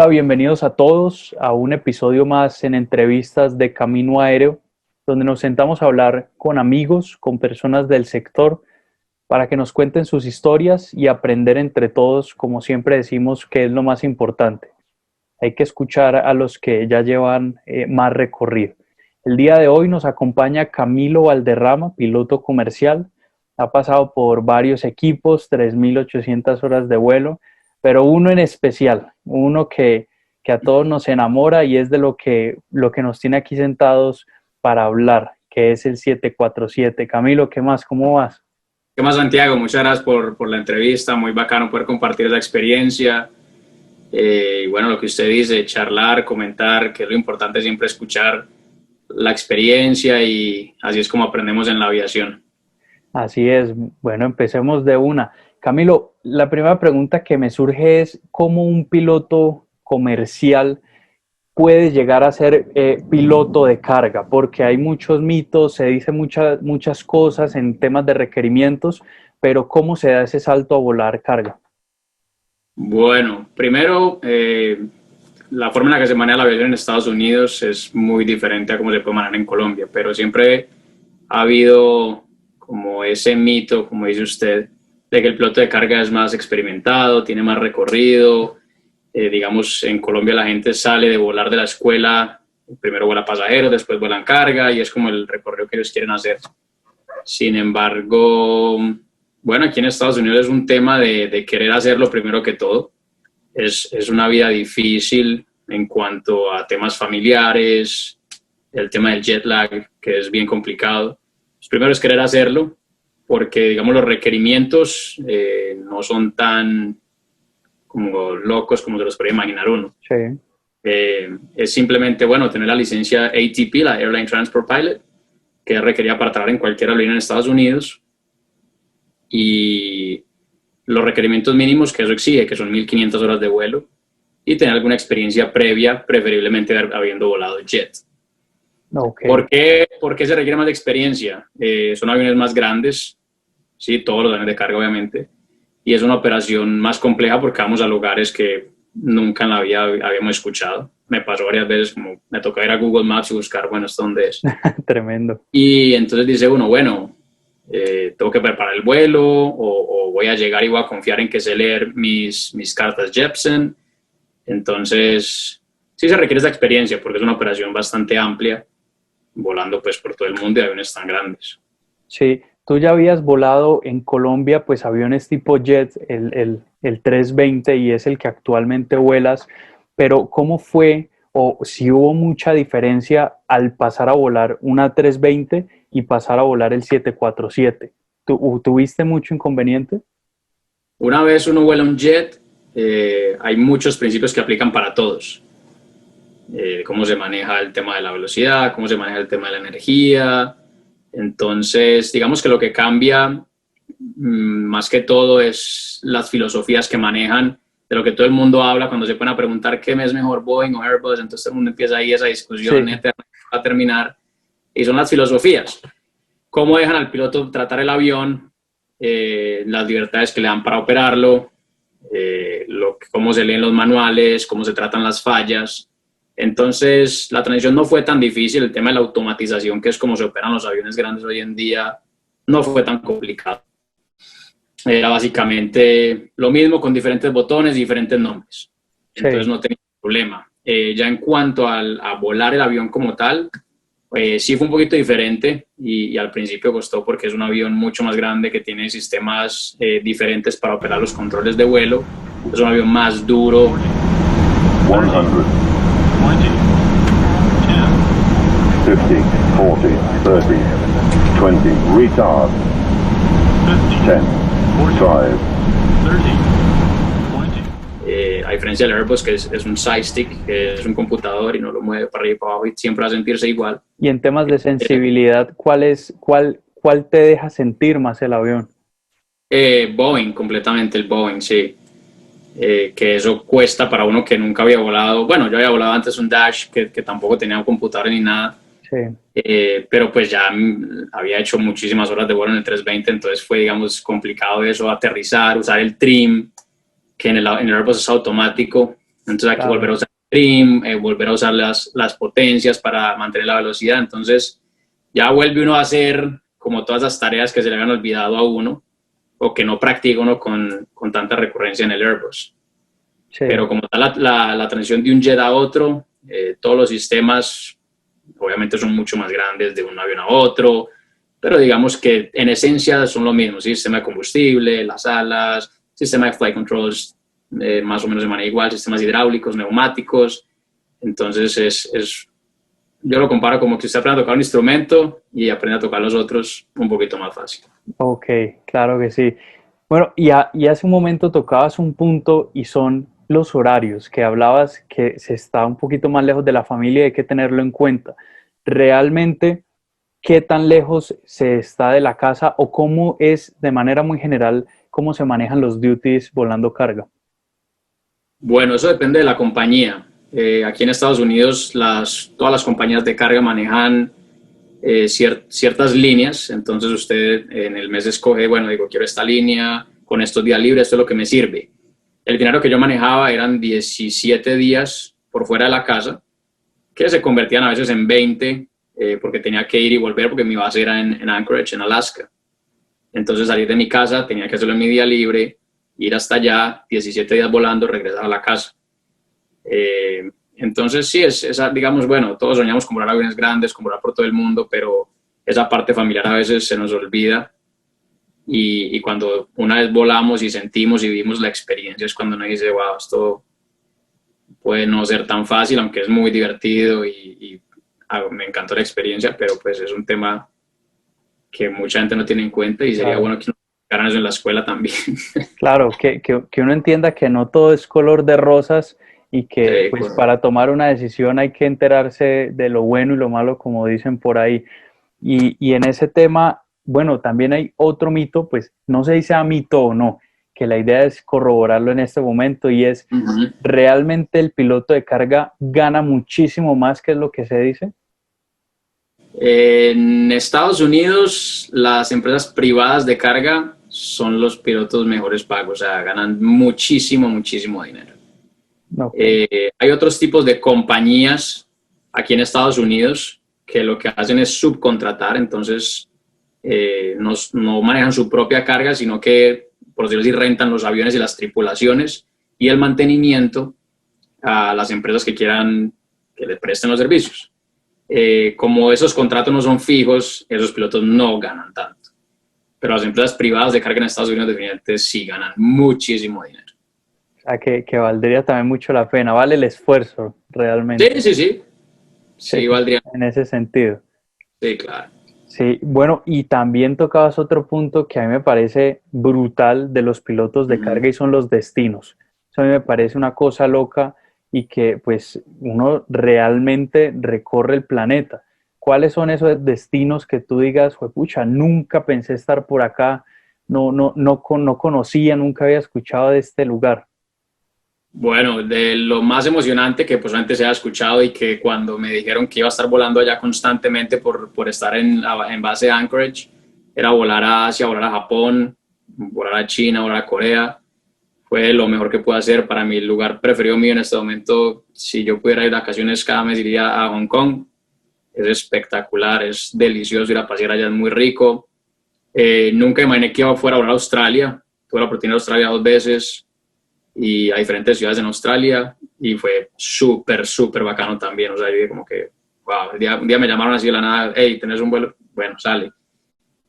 Hola, bienvenidos a todos a un episodio más en entrevistas de Camino Aéreo, donde nos sentamos a hablar con amigos, con personas del sector, para que nos cuenten sus historias y aprender entre todos, como siempre decimos, que es lo más importante. Hay que escuchar a los que ya llevan más recorrido. El día de hoy nos acompaña Camilo Valderrama, piloto comercial. Ha pasado por varios equipos, 3.800 horas de vuelo, pero uno en especial, uno que a todos nos enamora y es de lo que nos tiene aquí sentados para hablar, que es el 747. Camilo, ¿qué más? ¿Cómo vas? ¿Qué más, Santiago? Muchas gracias por la entrevista, muy bacano poder compartir esa experiencia. Y bueno, lo que usted dice, charlar, comentar, que es lo importante siempre escuchar la experiencia y así es como aprendemos en la aviación. Así es. Bueno, empecemos de una. Camilo, la primera pregunta que me surge es, ¿cómo un piloto comercial puede llegar a ser piloto de carga? Porque hay muchos mitos, se dice muchas cosas en temas de requerimientos, pero ¿cómo se da ese salto a volar carga? Bueno, primero, la forma en la que se maneja la aviación en Estados Unidos es muy diferente a cómo se puede manejar en Colombia, pero siempre ha habido como ese mito, como dice usted, de que el piloto de carga es más experimentado, tiene más recorrido. Digamos, en Colombia la gente sale de volar de la escuela, primero vuela pasajeros, después vuelan carga y es como el recorrido que ellos quieren hacer. Sin embargo, bueno, aquí en Estados Unidos es un tema de querer hacerlo primero que todo. Es una vida difícil en cuanto a temas familiares, el tema del jet lag, que es bien complicado. Pues primero es querer hacerlo, porque digamos los requerimientos no son tan como locos como se los puede imaginar uno. Sí. Es simplemente, bueno, tener la licencia ATP, la Airline Transport Pilot, que es requerida para trabajar en cualquier aerolínea en Estados Unidos, y los requerimientos mínimos que eso exige, que son 1.500 horas de vuelo, y tener alguna experiencia previa, preferiblemente habiendo volado jet. Ok. ¿Por qué se requiere más de experiencia? Son aviones más grandes, sí, todos los aviones de carga obviamente, y es una operación más compleja porque vamos a lugares que nunca en la vida habíamos escuchado. Me pasó varias veces, como me toca ir a Google Maps y buscar, bueno, ¿esto dónde es? Tremendo. Y entonces dice uno, bueno, tengo que preparar el vuelo o voy a llegar y voy a confiar en que sé leer mis cartas Jepsen. Entonces, sí se requiere esa experiencia porque es una operación bastante amplia, volando pues por todo el mundo y aviones tan grandes. Sí, tú ya habías volado en Colombia, pues aviones tipo jet, el 320 y es el que actualmente vuelas, pero ¿cómo fue o si hubo mucha diferencia al pasar a volar una 320 y pasar a volar el 747? ¿Tuviste mucho inconveniente? Una vez uno vuela un jet, hay muchos principios que aplican para todos. Cómo se maneja el tema de la velocidad, cómo se maneja el tema de la energía. Entonces, digamos que lo que cambia más que todo es las filosofías que manejan, de lo que todo el mundo habla cuando se ponen a preguntar qué es mejor, Boeing o Airbus. Entonces todo el mundo empieza ahí esa discusión Sí, eterna a terminar, y son las filosofías. Cómo dejan al piloto tratar el avión, las libertades que le dan para operarlo, cómo se leen los manuales, cómo se tratan las fallas. Entonces, la transición no fue tan difícil. El tema de la automatización, que es como se operan los aviones grandes hoy en día, no fue tan complicado. Era básicamente lo mismo con diferentes botones, diferentes nombres. Entonces sí. no tenía problema. Ya en cuanto a volar el avión como tal, sí fue un poquito diferente y al principio costó porque es un avión mucho más grande que tiene sistemas diferentes para operar los controles de vuelo. Es un avión más duro. 100, 20, 10, 40, 30, 20, retard, 10, 5. A diferencia del Airbus, que es un side stick, que es un computador y no lo mueve para arriba y para abajo y siempre va a sentirse igual. Y en temas de sensibilidad, ¿cuál te deja sentir más el avión? Boeing, completamente el Boeing, sí. Que eso cuesta para uno que nunca había volado. Bueno, yo había volado antes un Dash que tampoco tenía un computador ni nada. Sí, Pero pues ya había hecho muchísimas horas de vuelo en el 320, entonces fue, digamos, complicado eso, aterrizar, usar el trim, que en el Airbus es automático, Entonces hay que Claro. volver a usar el trim, volver a usar las potencias para mantener la velocidad. Entonces ya vuelve uno a hacer como todas las tareas que se le habían olvidado a uno o que no practica uno con tanta recurrencia en el Airbus. Sí. Pero como tal la transición de un jet a otro, todos los sistemas obviamente son mucho más grandes de un avión a otro, pero digamos que en esencia son lo mismo, ¿sí? Sistema de combustible, las alas, sistema de flight controls, más o menos de manera igual, sistemas hidráulicos, neumáticos. Entonces yo lo comparo como que usted aprende a tocar un instrumento y aprende a tocar los otros un poquito más fácil. Ok, claro que sí. Bueno, y hace un momento tocabas un punto y son los horarios, que hablabas que se está un poquito más lejos de la familia y hay que tenerlo en cuenta. Realmente, ¿qué tan lejos se está de la casa o cómo es de manera muy general, cómo se manejan los duties volando carga? Bueno, eso depende de la compañía. Aquí en Estados Unidos todas las compañías de carga manejan ciertas líneas, entonces usted en el mes escoge, bueno, digo, quiero esta línea, con estos días libres, esto es lo que me sirve. El dinero que yo manejaba eran 17 días por fuera de la casa, que se convertían a veces en 20, porque tenía que ir y volver, porque mi base era en Anchorage, en Alaska. Entonces salir de mi casa, tenía que hacerlo en mi día libre, ir hasta allá, 17 días volando, regresar a la casa. Entonces sí, digamos, bueno, todos soñamos con volar aviones grandes, con volar por todo el mundo, pero esa parte familiar a veces se nos olvida y cuando una vez volamos y sentimos y vivimos la experiencia es cuando uno dice, wow, esto puede no ser tan fácil, aunque es muy divertido y me encantó la experiencia, pero pues es un tema que mucha gente no tiene en cuenta y sería Claro. bueno que nos explicaran eso en la escuela también. Claro, que uno entienda que no todo es color de rosas y que Sí, pues para tomar una decisión hay que enterarse de lo bueno y lo malo, como dicen por ahí. Y en ese tema, bueno, también hay otro mito, pues no sé si sea mito o no, que la idea es corroborarlo en este momento y es, uh-huh. ¿realmente el piloto de carga gana muchísimo más que es lo que se dice? En Estados Unidos, las empresas privadas de carga son los pilotos mejores pagos, o sea, ganan muchísimo, muchísimo dinero. Okay. Hay otros tipos de compañías aquí en Estados Unidos que lo que hacen es subcontratar, entonces no manejan su propia carga, sino que, por decirlo así, rentan los aviones y las tripulaciones y el mantenimiento a las empresas que quieran que les presten los servicios. Como esos contratos no son fijos, esos pilotos no ganan tanto. Pero las empresas privadas de carga en Estados Unidos definitivamente sí ganan muchísimo dinero. O sea, que valdría también mucho la pena, vale el esfuerzo realmente. Sí, sí, sí. Sí, Sí, valdría. en ese sentido. Sí, claro. Sí, bueno, y también tocabas otro punto que a mí me parece brutal de los pilotos de Uh-huh. carga y son los destinos. Eso a mí me parece una cosa loca y que pues uno realmente recorre el planeta. ¿Cuáles son esos destinos que tú digas, pucha, nunca pensé estar por acá, no conocía, nunca había escuchado de este lugar? Bueno, de lo más emocionante que pues antes se ha escuchado y que cuando me dijeron que iba a estar volando allá constantemente por estar en base de Anchorage, era volar a Asia, volar a Japón, volar a China, volar a Corea. Fue lo mejor que pude hacer. Para mí, el lugar preferido mío en este momento, si yo pudiera ir de vacaciones cada mes, iría a Hong Kong. Es espectacular, es delicioso ir a pasear allá, es muy rico. Nunca imaginé que iba fuera a volar a Australia. Tuve la oportunidad de Australia 2 veces y a diferentes ciudades en Australia y fue súper, súper bacano también. O sea, yo dije como que, wow, un día me llamaron así de la nada, hey, ¿tenés un vuelo? Bueno, sale.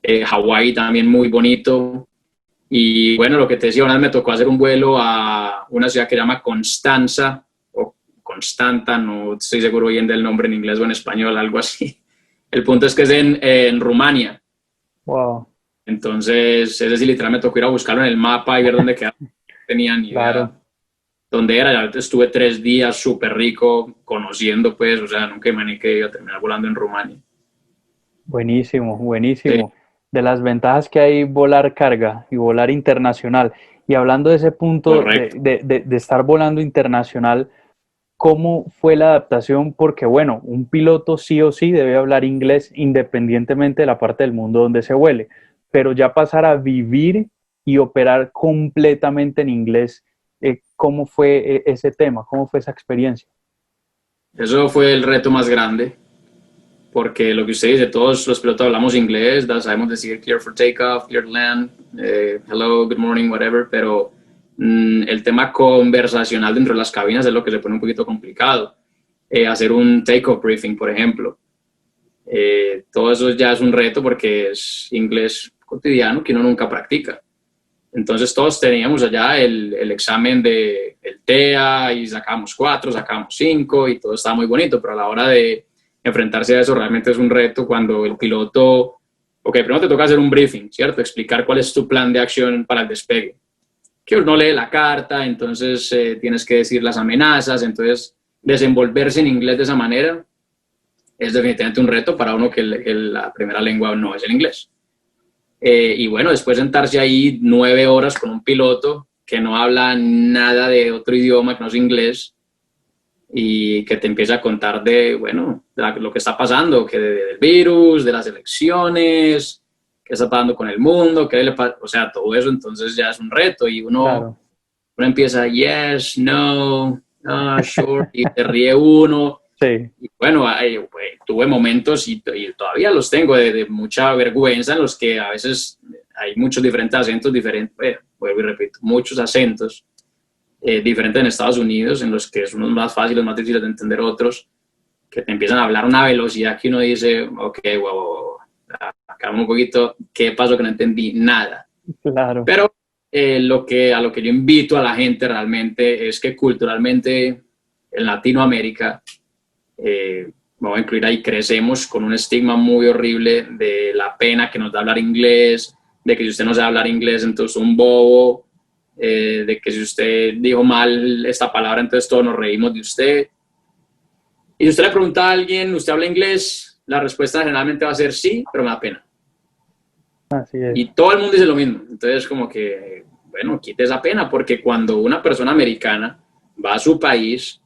Hawái también muy bonito. Y bueno, lo que te decía, una vez me tocó hacer un vuelo a una ciudad que se llama Constanza, o Constanta, no estoy seguro bien del nombre en inglés o en español, algo así. El punto es que es en Rumania. Wow, Entonces, es decir, literalmente me tocó ir a buscarlo en el mapa y ver dónde quedaba. No tenía ni idea claro. dónde era. Ya estuve 3 días súper rico conociendo, pues, o sea, nunca imaginé que iba a terminar volando en Rumania. Buenísimo, Sí, buenísimo. De las ventajas que hay volar carga y volar internacional. Y hablando de ese punto correcto. de estar volando internacional, ¿cómo fue la adaptación? Porque bueno, un piloto sí o sí debe hablar inglés independientemente de la parte del mundo donde se vuele, pero ya pasar a vivir y operar completamente en inglés, ¿cómo fue ese tema? ¿Cómo fue esa experiencia? Eso fue el reto más grande, porque lo que usted dice, todos los pilotos hablamos inglés, sabemos decir clear for takeoff, clear to land, hello, good morning, whatever, pero el tema conversacional dentro de las cabinas es lo que se pone un poquito complicado. Hacer un takeoff briefing, por ejemplo. Todo eso ya es un reto porque es inglés cotidiano que uno nunca practica. Entonces todos teníamos allá el examen del TEA y sacamos 4, sacamos 5 y todo estaba muy bonito, pero a la hora de enfrentarse a eso realmente es un reto cuando el piloto, ok, primero te toca hacer un briefing, ¿cierto? Explicar cuál es tu plan de acción para el despegue. Que uno lee la carta, entonces tienes que decir las amenazas, entonces desenvolverse en inglés de esa manera es definitivamente un reto para uno que la primera lengua no es el inglés. Y bueno, después sentarse ahí 9 horas con un piloto que no habla nada de otro idioma que no es inglés y que te empieza a contar de, bueno, de lo que está pasando, que del virus, de las elecciones, qué está pasando con el mundo, o sea, todo eso entonces ya es un reto y uno empieza, yes, no, sure, y se ríe uno. Sí. Y bueno, tuve momentos y todavía los tengo de mucha vergüenza en los que a veces hay muchos diferentes acentos, vuelvo y repito, muchos acentos diferentes en Estados Unidos, en los que son unos más fáciles, más difíciles de entender otros, que te empiezan a hablar a una velocidad que uno dice, ok, wow, acá un poquito, ¿qué pasó que no entendí nada? Claro. Pero a lo que yo invito a la gente realmente es que culturalmente en Latinoamérica, vamos a incluir ahí, crecemos con un estigma muy horrible de la pena que nos da hablar inglés, de que si usted no sabe hablar inglés entonces es un bobo, de que si usted dijo mal esta palabra entonces todos nos reímos de usted. Y si usted le pregunta a alguien, ¿usted habla inglés? La respuesta generalmente va a ser sí, pero me da pena. Así es. Y todo el mundo dice lo mismo. Entonces como que, bueno, quite esa pena, porque cuando una persona americana va a su país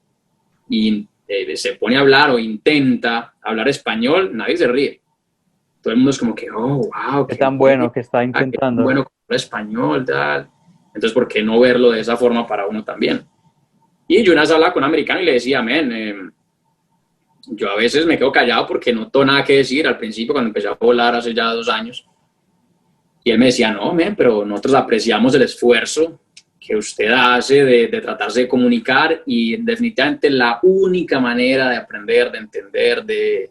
y se pone a hablar o intenta hablar español, nadie se ríe. Todo el mundo es como que, oh, wow. Qué tan bueno que está intentando. Qué tan bueno con el español, tal. Entonces, ¿por qué no verlo de esa forma para uno también? Y yo una vez hablaba con un americano y le decía, yo a veces me quedo callado porque no tengo nada que decir al principio cuando empecé a volar hace ya 2 años. Y él me decía, no, pero nosotros apreciamos el esfuerzo que usted hace de tratarse de comunicar y definitivamente la única manera de aprender, de entender, de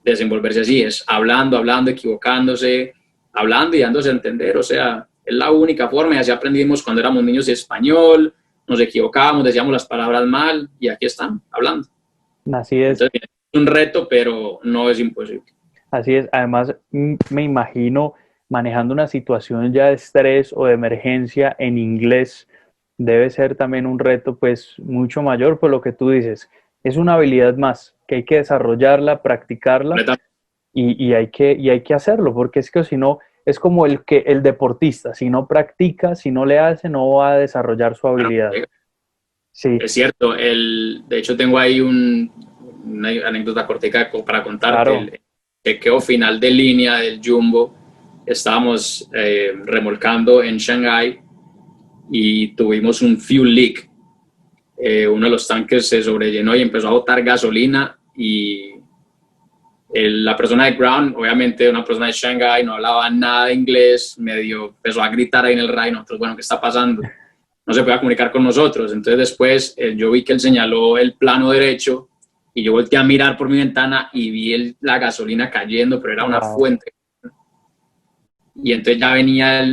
desenvolverse así es hablando, equivocándose, hablando y dándose a entender. O sea, es la única forma y así aprendimos cuando éramos niños de español, nos equivocábamos, decíamos las palabras mal y aquí están, hablando. Así es. Entonces, es un reto, pero no es imposible. Así es. Además, me imagino manejando una situación ya de estrés o de emergencia en inglés, debe ser también un reto pues mucho mayor por lo que tú dices. Es una habilidad más que hay que desarrollarla, practicarla y hay que hacerlo, porque es que si no, es como el deportista, si no practica, si no le hace, no va a desarrollar su habilidad. Sí. Es cierto, de hecho tengo ahí una anécdota cortica para contarte. Claro. El chequeo final de línea del Jumbo, estábamos remolcando en Shanghái y tuvimos un fuel leak. Uno de los tanques se sobrellenó y empezó a botar gasolina y la persona de ground, obviamente una persona de Shanghái, no hablaba nada de inglés, medio empezó a gritar ahí en el radio, nosotros, bueno, ¿qué está pasando? No se podía comunicar con nosotros. Entonces después yo vi que él señaló el plano derecho y yo volteé a mirar por mi ventana y vi la gasolina cayendo, pero era una fuente. Y entonces ya venía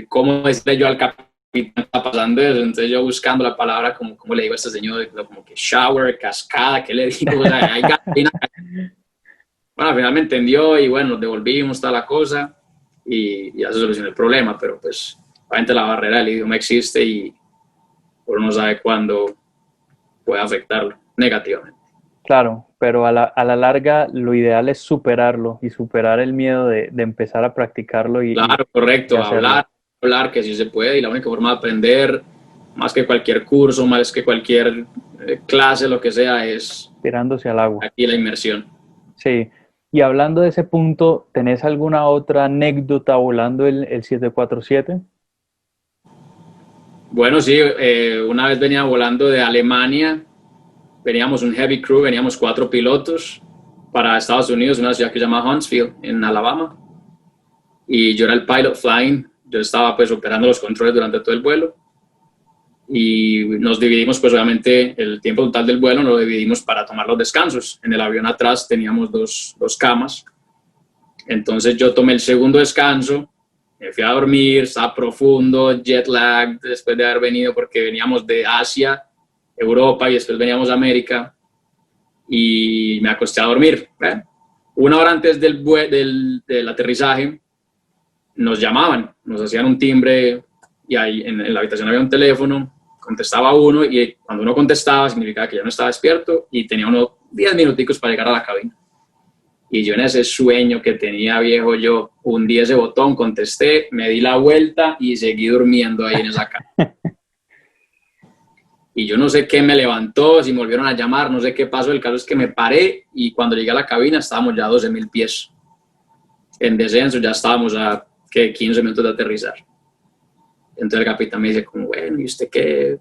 cómo decirle yo al capitán está pasando eso. Entonces yo buscando la palabra, como le digo a este señor, como que shower, cascada, ¿qué le digo? O sea, hay gasolina. Bueno, al final me entendió y bueno, nos devolvimos toda la cosa y ya se solucionó el problema, pero pues obviamente la barrera del idioma existe y uno no sabe cuándo puede afectarlo negativamente. Claro, pero a la larga lo ideal es superarlo y superar el miedo de empezar a practicarlo. Claro, correcto, hablar que sí se puede y la única forma de aprender, más que cualquier curso, más que cualquier clase, lo que sea, es tirándose al agua. Aquí la inmersión. Sí, y hablando de ese punto, ¿tenés alguna otra anécdota volando el 747? Bueno, sí, una vez venía volando de Alemania, veníamos un heavy crew, veníamos 4 pilotos para Estados Unidos, una ciudad que se llama Huntsville, en Alabama, y yo era el pilot flying, yo estaba pues operando los controles durante todo el vuelo, y nos dividimos pues obviamente el tiempo total del vuelo, lo dividimos para tomar los descansos. En el avión atrás teníamos dos camas, entonces yo tomé el segundo descanso, me fui a dormir, estaba profundo, jet lag después de haber venido porque veníamos de Asia, Europa y después veníamos a América, y me acosté a dormir. Una hora antes del aterrizaje nos llamaban, nos hacían un timbre y ahí en la habitación había un teléfono, contestaba uno y cuando uno contestaba significaba que ya no estaba despierto y tenía unos 10 minuticos para llegar a la cabina. Y yo en ese sueño que tenía, viejo, yo hundí ese botón, contesté, me di la vuelta y seguí durmiendo ahí en esa cama. Y yo no sé qué me levantó, si me volvieron a llamar, no sé qué pasó. El caso es que me paré y cuando llegué a la cabina estábamos ya a 12.000 pies. En descenso ya estábamos a 15 minutos de aterrizar. Entonces el capitán me dice como, bueno, ¿y usted qué?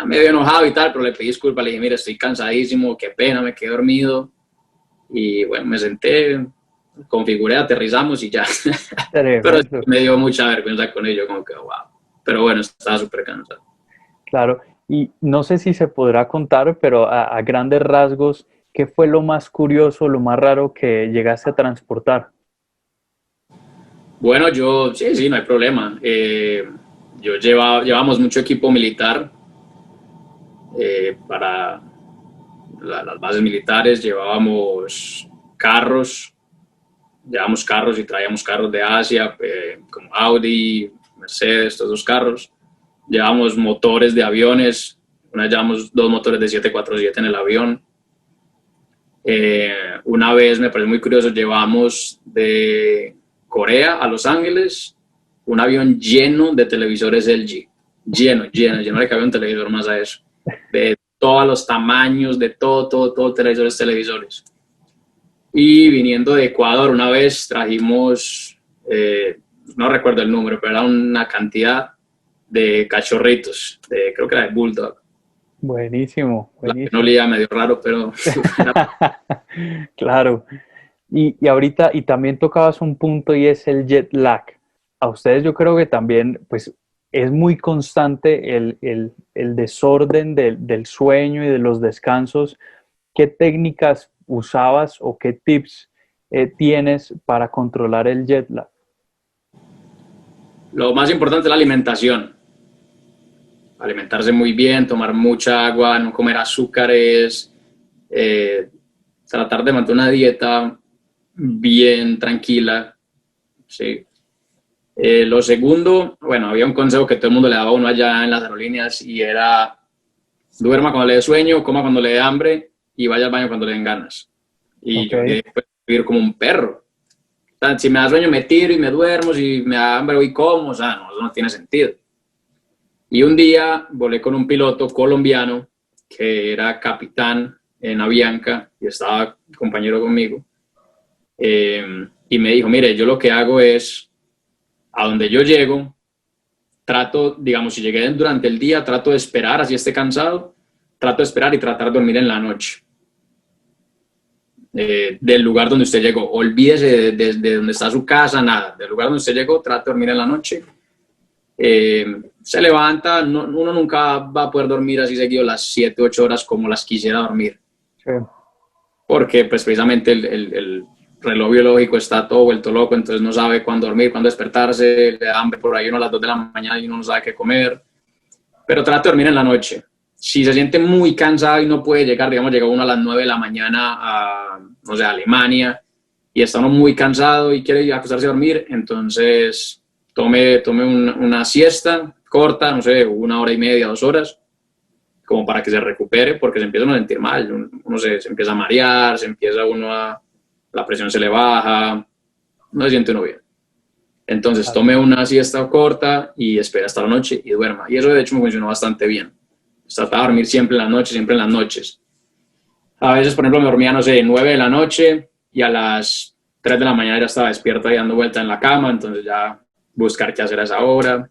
Medio enojado y tal, pero le pedí disculpas, le dije, mira, estoy cansadísimo, qué pena, me quedé dormido. Y bueno, me senté, configuré, aterrizamos y ya. Pero me dio mucha vergüenza con ello, como que wow. Pero bueno, estaba súper cansado. Claro, y no sé si se podrá contar, pero a grandes rasgos, ¿qué fue lo más curioso, lo más raro que llegaste a transportar? Bueno, sí, no hay problema. Llevábamos mucho equipo militar para las bases militares, llevábamos carros y traíamos carros de Asia, como Audi, Mercedes, estos 2 carros. Llevábamos motores de aviones, llevamos 2 motores de 747 en el avión. Una vez, me parece muy curioso, llevamos de Corea a Los Ángeles un avión lleno de televisores LG, lleno le cabía un televisor más a eso, de todos los tamaños, de todo televisores. Y viniendo de Ecuador, una vez trajimos, no recuerdo el número, pero era una cantidad de cachorritos, creo que era de Bulldog. Buenísimo. No olía medio raro, pero... Claro. Y ahorita, y también tocabas un punto y es el jet lag. A ustedes yo creo que también, pues, es muy constante el desorden del sueño y de los descansos. ¿Qué técnicas usabas o qué tips tienes para controlar el jet lag? Lo más importante es la alimentación. Alimentarse muy bien, tomar mucha agua, no comer azúcares, tratar de mantener una dieta bien tranquila. Sí. Lo segundo, bueno, había un consejo que todo el mundo le daba a uno allá en las aerolíneas y era: duerma cuando le dé sueño, coma cuando le dé hambre y vaya al baño cuando le den ganas. Y yo quería vivir como un perro. O sea, si me da sueño me tiro y me duermo, si me da hambre voy y como, o sea, no, eso no tiene sentido. Y un día volé con un piloto colombiano que era capitán en Avianca y estaba compañero conmigo. Y me dijo, mire, yo lo que hago es, a donde yo llego, trato, digamos, si llegué durante el día, trato de esperar, así esté cansado, trato de esperar y tratar de dormir en la noche. Del lugar donde usted llegó, olvídese de donde está su casa, nada, del lugar donde usted llegó, trate de dormir en la noche. Se levanta, uno nunca va a poder dormir así seguido las 7, 8 horas como las quisiera dormir. Sí. Porque pues precisamente el reloj biológico está todo vuelto loco, entonces no sabe cuándo dormir, cuándo despertarse, le da hambre por ahí uno a las 2 de la mañana y uno no sabe qué comer. Pero trate de dormir en la noche. Si se siente muy cansado y no puede llegar, digamos, llega uno a las 9 de la mañana a, no sé, a Alemania y está uno muy cansado y quiere acostarse a dormir, entonces tome una siesta corta, no sé, 1 hora y media, 2 horas, como para que se recupere, porque se empieza uno a sentir mal, uno se empieza a marear, la presión se le baja, no se siente uno bien. Entonces tome una siesta corta y espera hasta la noche y duerma. Y eso de hecho me funcionó bastante bien. Trataba de dormir siempre en las noches. A veces, por ejemplo, me dormía, no sé, 9 de la noche y a las 3 de la mañana ya estaba despierto y dando vuelta en la cama, entonces ya buscar qué hacer a esa hora.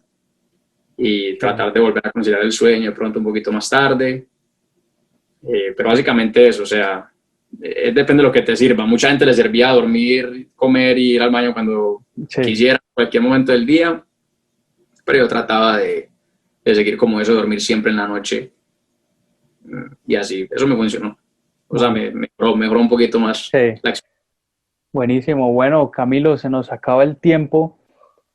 y tratar de volver a conciliar el sueño de pronto un poquito más tarde. Pero básicamente eso, o sea, depende de lo que te sirva. Mucha gente le servía dormir, comer y ir al baño cuando quisiera, en cualquier momento del día, pero yo trataba de seguir como eso, dormir siempre en la noche, y así, eso me funcionó. O sea, mejoró un poquito más la experiencia. Buenísimo. Bueno, Camilo, se nos acaba el tiempo,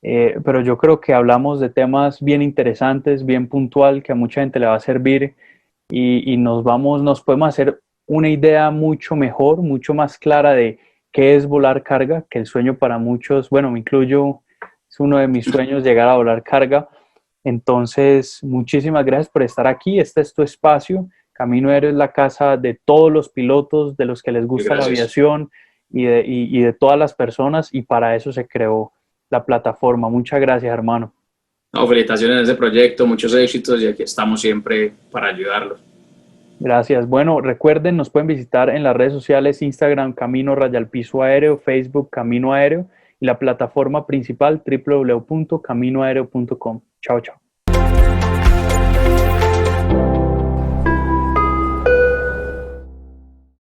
pero yo creo que hablamos de temas bien interesantes, bien puntual, que a mucha gente le va a servir y nos podemos hacer una idea mucho mejor, mucho más clara de qué es volar carga, que el sueño para muchos, bueno, me incluyo, es uno de mis sueños llegar a volar carga. Entonces, muchísimas gracias por estar aquí. Este es tu espacio. Camino Aéreo es la casa de todos los pilotos, de los que les gusta la aviación y de todas las personas, y para eso se creó la plataforma. Muchas gracias, hermano. No, felicitaciones en ese proyecto, muchos éxitos y aquí estamos siempre para ayudarlos. Gracias. Bueno, recuerden, nos pueden visitar en las redes sociales, Instagram Camino_Piso Aéreo, Facebook Camino Aéreo y la plataforma principal www.caminoaereo.com. Chao, chao.